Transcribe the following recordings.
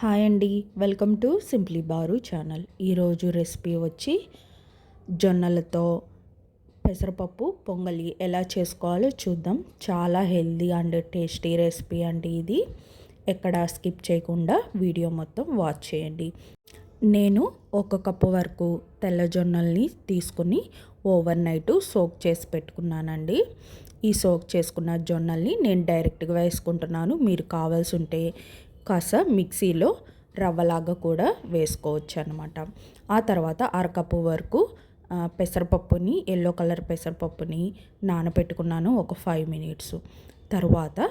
Hi అండి, welcome to simply bar channel. ఈరోజు recipe వచ్చి జొన్నలతో పెసరపప్పు పొంగలి ఎలా చేసుకోవాలో చూద్దాం. చాలా హెల్దీ అండ్ టేస్టీ రెసిపీ అండి ఇది. ఎక్కడ స్కిప్ చేయకుండా వీడియో మొత్తం వాచ్ చేయండి. నేను 1 కప్పు వరకు తెల్ల జొన్నల్ని తీసుకుని ఓవర్ నైట్ సోక్ చేసి పెట్టుకున్నానండి. ఈ సోక్ చేసుకున్న జొన్నల్ని నేను డైరెక్ట్గా వేసుకుంటున్నాను. మీరు కావాల్సి ఉంటే కాస్త మిక్సీలో రవ్వలాగా కూడా వేసుకోవచ్చు అనమాట. ఆ తర్వాత 1/2 కప్పు వరకు పెసరపప్పుని, ఎల్లో కలర్ పెసరపప్పుని నానబెట్టుకున్నాను ఒక 5 మినిట్స్. తర్వాత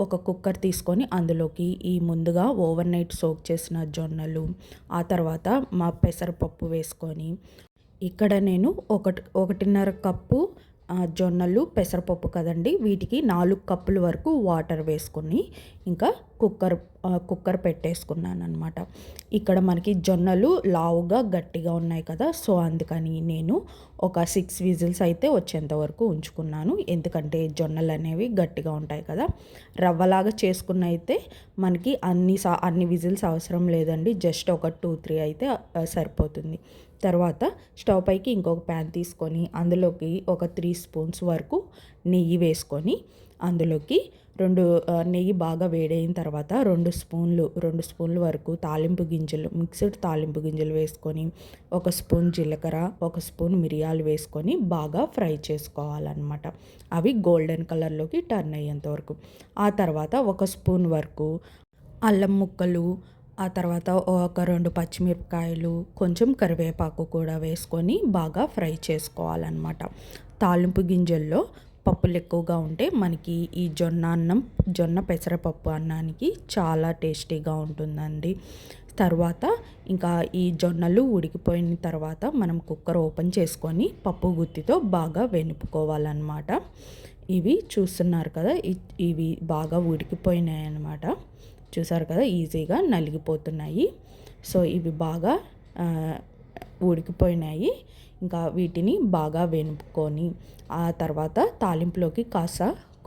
ఒక కుక్కర్ తీసుకొని అందులోకి ఈ ముందుగా ఓవర్ నైట్ సోక్ చేసిన జొన్నలు, ఆ తర్వాత మా పెసరపప్పు వేసుకొని, ఇక్కడ నేను 1.5 కప్పు జొన్నలు పెసరపప్పు కదండి, వీటికి 4 కప్పుల వరకు వాటర్ వేసుకొని ఇంకా కుక్కర్ పెట్టేసుకున్నాను అనమాట. ఇక్కడ మనకి జొన్నలు లావుగా గట్టిగా ఉన్నాయి కదా, సో అందుకని నేను ఒక 6 విజిల్స్ అయితే వచ్చేంత వరకు ఉంచుకున్నాను. ఎందుకంటే జొన్నలు అనేవి గట్టిగా ఉంటాయి కదా. రవ్వలాగా చేసుకున్న అయితే మనకి అన్ని విజిల్స్ అవసరం లేదండి, జస్ట్ ఒక 2-3 అయితే సరిపోతుంది. తర్వాత స్టవ్ పైకి ఇంకొక ప్యాన్ తీసుకొని అందులోకి ఒక 3 స్పూన్స్ వరకు నెయ్యి వేసుకొని, అందులోకి నెయ్యి బాగా వేడైన తర్వాత 2 స్పూన్లు వరకు మిక్స్డ్ తాలింపు గింజలు వేసుకొని, 1 స్పూన్ జీలకర్ర, 1 స్పూన్ మిరియాలు వేసుకొని బాగా ఫ్రై చేసుకోవాలన్నమాట. అవి గోల్డెన్ కలర్లోకి టర్న్ అయ్యేంత వరకు. ఆ తర్వాత 1 స్పూన్ వరకు అల్లం ముక్కలు, ఆ తర్వాత ఒక 2 పచ్చిమిరపకాయలు, కొంచెం కరివేపాకు కూడా వేసుకొని బాగా ఫ్రై చేసుకోవాలన్నమాట. తాలింపు గింజల్లో పప్పులు ఎక్కువగా ఉంటే మనకి ఈ జొన్న పెసరపప్పు అన్నానికి చాలా టేస్టీగా ఉంటుందండి. తర్వాత ఇంకా ఈ జొన్నలు ఉడికిపోయిన తర్వాత మనం కుక్కర్ ఓపెన్ చేసుకొని పప్పు గుత్తితో బాగా వెనుపుకోవాలన్నమాట. ఇవి చూస్తున్నారు కదా, ఇవి బాగా ఉడికిపోయినాయి అన్నమాట. చూసారు కదా, ఈజీగా నలిగిపోతున్నాయి. సో ఇవి బాగా ఉడికిపోయినాయి. ఇంకా వీటిని బాగా వెనుపుకొని, ఆ తర్వాత తాలింపులోకి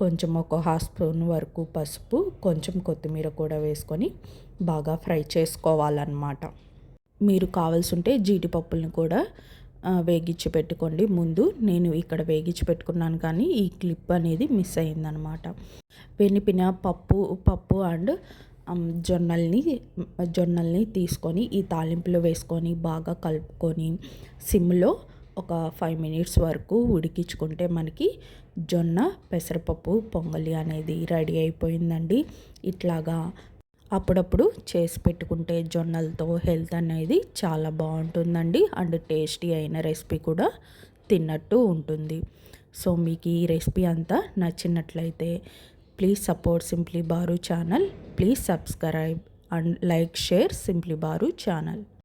కొంచెం ఒక 1/2 స్పూన్ వరకు పసుపు, కొంచెం కొత్తిమీర కూడా వేసుకొని బాగా ఫ్రై చేసుకోవాలన్నమాట. మీరు కావాల్సి ఉంటే జీడిపప్పులను కూడా వేగించి పెట్టుకోండి. ముందు నేను ఇక్కడ వేగించి పెట్టుకున్నాను కానీ ఈ క్లిప్ అనేది మిస్ అయిందనమాట. వెనిపిన పప్పు అండ్ జొన్నల్ని తీసుకొని ఈ తాలింపులో వేసుకొని బాగా కలుపుకొని సిమ్లో ఒక 5 మినిట్స్ వరకు ఉడికించుకుంటే మనకి జొన్న పెసరపప్పు పొంగలి అనేది రెడీ అయిపోయిందండి. ఇట్లాగా అప్పుడప్పుడు చేసి పెట్టుకుంటే జొన్నలతో హెల్త్ అనేది చాలా బాగుంటుందండి. అండ్ టేస్టీ అయిన రెసిపీ కూడా తిన్నట్టు ఉంటుంది. సో మీకు ఈ రెసిపీ అంతా నచ్చినట్లయితే please support simply bar channel. Please subscribe and like, share Simply Baru channel.